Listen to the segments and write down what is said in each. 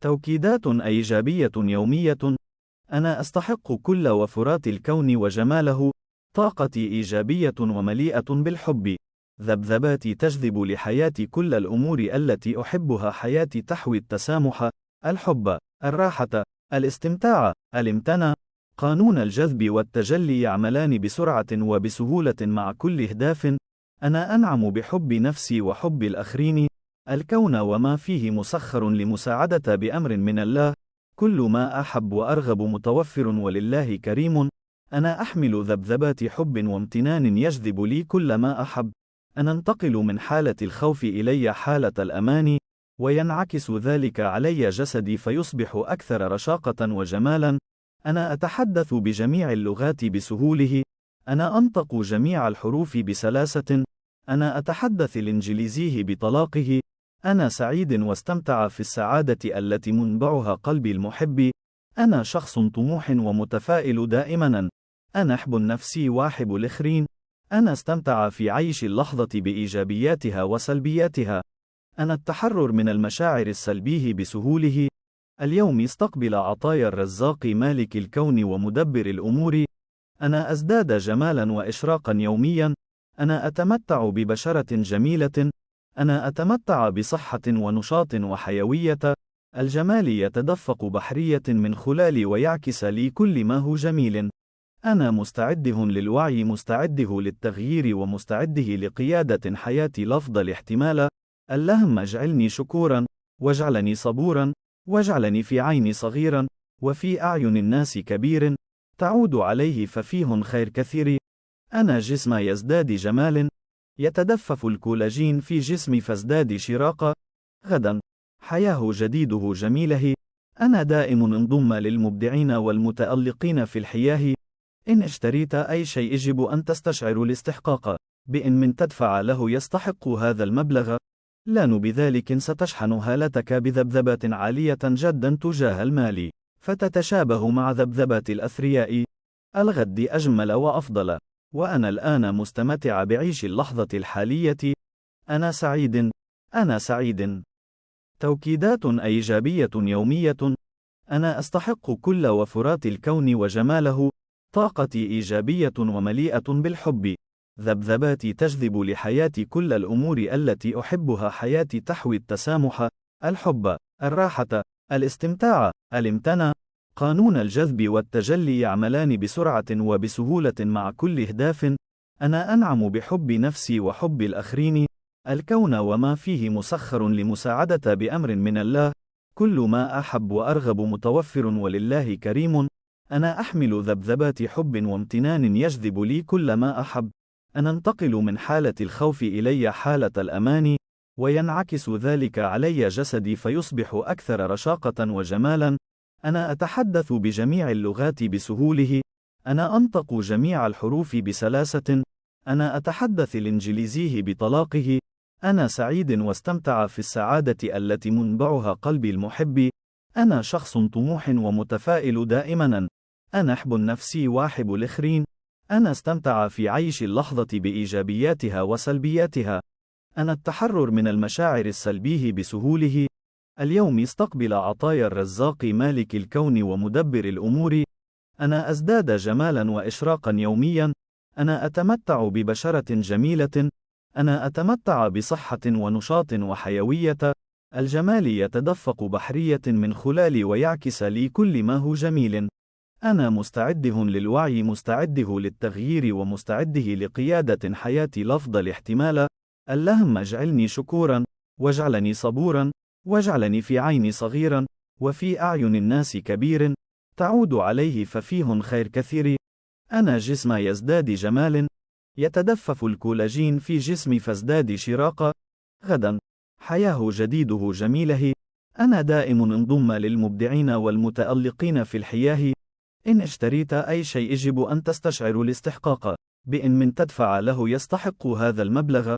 توكيدات إيجابية يومية. أنا أستحق كل وفرات الكون وجماله. طاقتي إيجابية ومليئة بالحب. ذبذباتي تجذب لحياتي كل الأمور التي أحبها. حياتي تحوي التسامح، الحب، الراحة، الاستمتاع، الامتنان. قانون الجذب والتجلي يعملان بسرعة وبسهولة مع كل إهداف. أنا أنعم بحب نفسي وحب الآخرين. الكون وما فيه مسخر لمساعدة بأمر من الله. كل ما أحب وأرغب متوفر ولله كريم. أنا أحمل ذبذبات حب وامتنان يجذب لي كل ما أحب. أنا أنتقل من حالة الخوف إلي حالة الأمان، وينعكس ذلك علي جسدي فيصبح أكثر رشاقة وجمالا. أنا أتحدث بجميع اللغات بسهوله. أنا أنطق جميع الحروف بسلاسة. أنا أتحدث الإنجليزي بطلاقه. أنا سعيد واستمتع في السعادة التي منبعها قلبي المحب. أنا شخص طموح ومتفائل دائما. أنا أحب نفسي وأحب الآخرين. أنا استمتع في عيش اللحظة بإيجابياتها وسلبياتها. أنا التحرر من المشاعر السلبيه بسهوله. اليوم استقبل عطايا الرزاق مالك الكون ومدبر الأمور. أنا أزداد جمالا وإشراقا يوميا. أنا أتمتع ببشرة جميلة. أنا أتمتع بصحة ونشاط وحيوية. الجمال يتدفق بحرية من خلالي ويعكس لي كل ما هو جميل. أنا مستعده للوعي، مستعده للتغيير، ومستعده لقيادة حياتي لأفضل احتمال. اللهم اجعلني شكورا، واجعلني صبورا، واجعلني في عيني صغيرا، وفي أعين الناس كبير. تعود عليه ففيه خير كثير. أنا جسم يزداد جمال. يتدفف الكولاجين في جسمي فازداد شراقة. غدا حياه جديده جميله. أنا دائم انضم للمبدعين والمتألقين في الحياه. إن اشتريت أي شيء يجب أن تستشعر الاستحقاق، بإن من تدفع له يستحق هذا المبلغ. لان بذلك ستشحن هالتك بذبذبات عالية جدا تجاه المال، فتتشابه مع ذبذبات الأثرياء. الغد أجمل وأفضل، وأنا الآن مستمتع بعيش اللحظة الحالية. أنا سعيد. أنا سعيد. توكيدات إيجابية يومية. أنا أستحق كل وفرات الكون وجماله. طاقتي إيجابية ومليئة بالحب. ذبذباتي تجذب لحياتي كل الأمور التي أحبها. حياتي تحوي التسامح، الحب، الراحة، الاستمتاع، الامتنان. قانون الجذب والتجلي يعملان بسرعة وبسهولة مع كل إهداف. أنا أنعم بحب نفسي وحب الآخرين. الكون وما فيه مسخر لمساعدة بأمر من الله. كل ما أحب وأرغب متوفر ولله كريم. أنا أحمل ذبذبات حب وامتنان يجذب لي كل ما أحب. أنا أنتقل من حالة الخوف إلي حالة الأمان، وينعكس ذلك علي جسدي فيصبح أكثر رشاقة وجمالا. أنا أتحدث بجميع اللغات بسهوله. أنا أنطق جميع الحروف بسلاسة. أنا أتحدث الإنجليزي بطلاقه. أنا سعيد واستمتع في السعادة التي منبعها قلبي المحب. أنا شخص طموح ومتفائل دائما. أنا أحب نفسي وأحب الآخرين. أنا استمتع في عيش اللحظة بإيجابياتها وسلبياتها. أنا التحرر من المشاعر السلبيه بسهوله. اليوم استقبل عطايا الرزاق مالك الكون ومدبر الأمور. أنا أزداد جمالا وإشراقا يوميا. أنا أتمتع ببشرة جميلة. أنا أتمتع بصحة ونشاط وحيوية. الجمال يتدفق بحرية من خلالي ويعكس لي كل ما هو جميل. أنا مستعده للوعي، مستعده للتغيير، ومستعده لقيادة حياتي لأفضل احتمال. اللهم اجعلني شكورا، واجعلني صبورا، واجعلني في عيني صغيرا، وفي أعين الناس كبير. تعود عليه ففيه خير كثير. أنا جسم يزداد جمال. يتدفف الكولاجين في جسمي فازداد شراقة. غدا حياه جديده جميله. أنا دائم انضم للمبدعين والمتألقين في الحياه. إن اشتريت أي شيء يجب أن تستشعر الاستحقاق، بإن من تدفع له يستحق هذا المبلغ.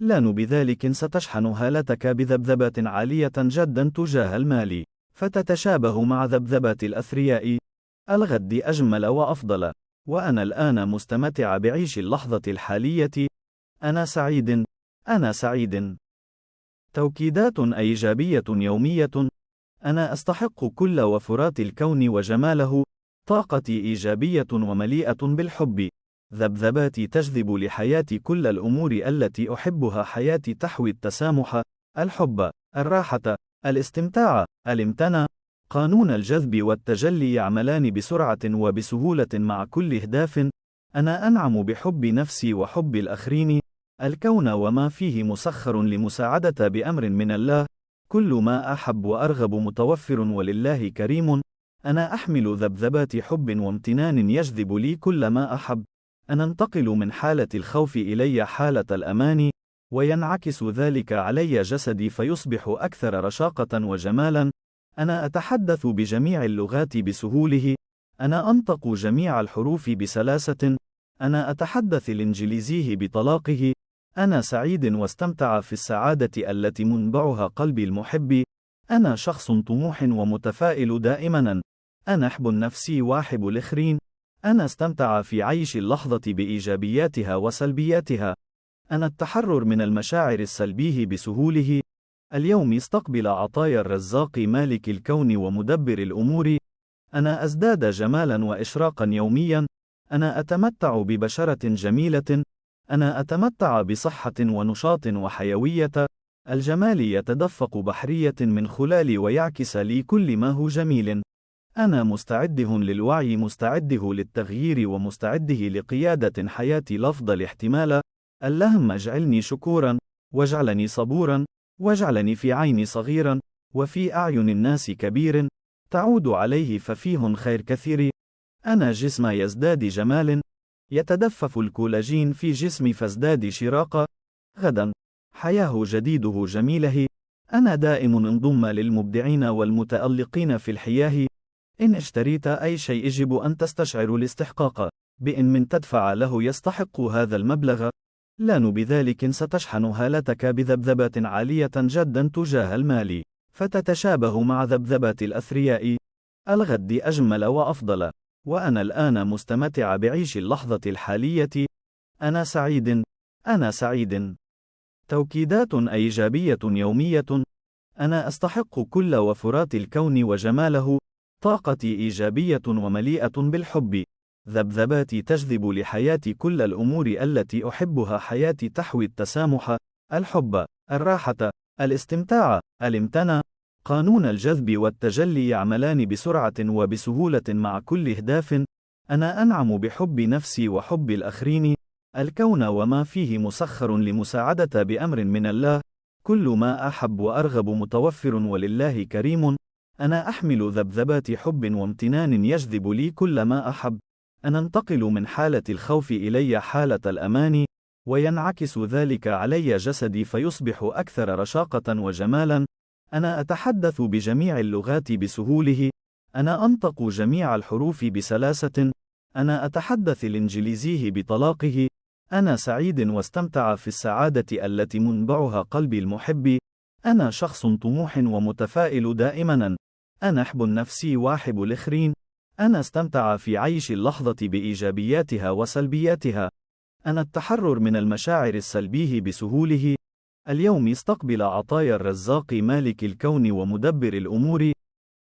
لان بذلك ستشحن هالتك بذبذبات عالية جدا تجاه المال، فتتشابه مع ذبذبات الأثرياء. الغد أجمل وأفضل، وأنا الآن مستمتع بعيش اللحظة الحالية. أنا سعيد. أنا سعيد. توكيدات إيجابية يومية. أنا أستحق كل وفرات الكون وجماله، طاقتي إيجابية ومليئة بالحب، ذبذباتي تجذب لحياتي كل الأمور التي أحبها، حياتي تحوي التسامح، الحب، الراحة، الاستمتاع، الامتنان. قانون الجذب والتجلي يعملان بسرعة وبسهولة مع كل إهداف. أنا أنعم بحب نفسي وحب الآخرين، الكون وما فيه مسخر لمساعدة بأمر من الله، كل ما أحب وأرغب متوفر ولله كريم. أنا أحمل ذبذبات حب وامتنان يجذب لي كل ما أحب. أنا أنتقل من حالة الخوف إلي حالة الأمان، وينعكس ذلك علي جسدي فيصبح أكثر رشاقة وجمالا. أنا أتحدث بجميع اللغات بسهوله، أنا أنطق جميع الحروف بسلاسة، أنا أتحدث الإنجليزي بطلاقه، أنا سعيد واستمتع في السعادة التي منبعها قلبي المحب، أنا شخص طموح ومتفائل دائما، أنا أحب نفسي وأحب الآخرين، أنا استمتع في عيش اللحظة بإيجابياتها وسلبياتها، أنا التحرر من المشاعر السلبيه بسهوله. اليوم استقبل عطايا الرزاق مالك الكون ومدبر الأمور. أنا أزداد جمالا وإشراقا يوميا، أنا أتمتع ببشرة جميلة، أنا أتمتع بصحة ونشاط وحيوية. الجمال يتدفق بحرية من خلالي ويعكس لي كل ما هو جميل. أنا مستعده للوعي، مستعده للتغيير ومستعده لقيادة حياتي لأفضل احتمال. اللهم اجعلني شكورا، واجعلني صبورا، واجعلني في عيني صغيرا، وفي أعين الناس كبير، تعود عليه ففيه خير كثير. أنا جسم يزداد جمال، يتدفف الكولاجين في جسمي فازداد شراقة. غدا حياه جديده جميله. أنا دائم انضم للمبدعين والمتألقين في الحياه. إن اشتريت أي شيء يجب أن تستشعر الاستحقاق، بإن من تدفع له يستحق هذا المبلغ، لان بذلك ستشحن هالتك بذبذبات عالية جدا تجاه المال، فتتشابه مع ذبذبات الأثرياء. الغد أجمل وأفضل، وأنا الآن مستمتع بعيش اللحظة الحالية. أنا سعيد، أنا سعيد. توكيدات إيجابية يومية. أنا أستحق كل وفرات الكون وجماله، طاقتي إيجابية ومليئة بالحب، ذبذباتي تجذب لحياتي كل الأمور التي أحبها، حياتي تحوي التسامح، الحب، الراحة، الاستمتاع، الامتنان. قانون الجذب والتجلي يعملان بسرعة وبسهولة مع كل إهداف. أنا أنعم بحب نفسي وحب الآخرين، الكون وما فيه مسخر لمساعدة بأمر من الله، كل ما أحب وأرغب متوفر ولله كريم. أنا أحمل ذبذبات حب وامتنان يجذب لي كل ما أحب. أنا أنتقل من حالة الخوف إلي حالة الأمان، وينعكس ذلك علي جسدي فيصبح أكثر رشاقة وجمالا. أنا أتحدث بجميع اللغات بسهوله، أنا أنطق جميع الحروف بسلاسة، أنا أتحدث الإنجليزي بطلاقه، أنا سعيد واستمتع في السعادة التي منبعها قلبي المحب، أنا شخص طموح ومتفائل دائما، أنا أحب نفسي وأحب الآخرين، أنا استمتع في عيش اللحظة بإيجابياتها وسلبياتها، أنا التحرر من المشاعر السلبيه بسهوله. اليوم استقبل عطايا الرزاق مالك الكون ومدبر الأمور.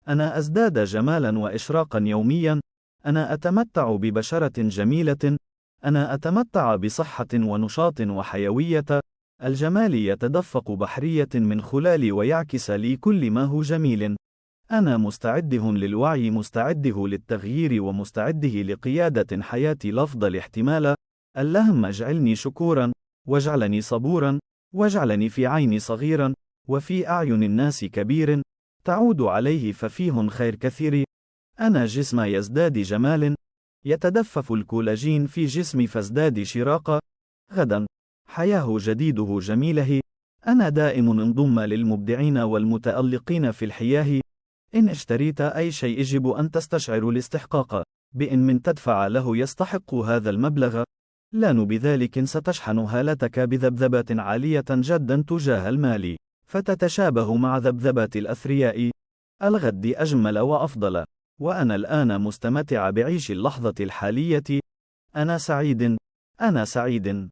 أنا أزداد جمالا وإشراقا يوميا، أنا أتمتع ببشرة جميلة، أنا أتمتع بصحة ونشاط وحيوية. الجمال يتدفق بحرية من خلالي ويعكس لي كل ما هو جميل. أنا مستعده للوعي، مستعده للتغيير ومستعده لقيادة حياتي لأفضل احتمال. اللهم اجعلني شكورا، واجعلني صبورا، واجعلني في عيني صغيرا، وفي أعين الناس كبير، تعود عليه ففيه خير كثير. أنا جسم يزداد جمال، يتدفف الكولاجين في جسمي فازداد شراقة. غدا حياه جديده جميله. أنا دائم انضم للمبدعين والمتألقين في الحياه. إن اشتريت أي شيء يجب أن تستشعر الاستحقاق، بإن من تدفع له يستحق هذا المبلغ، لان بذلك ستشحن هالتك بذبذبات عالية جدا تجاه المال، فتتشابه مع ذبذبات الأثرياء. الغد أجمل وأفضل، وأنا الآن مستمتع بعيش اللحظة الحالية. أنا سعيد، أنا سعيد.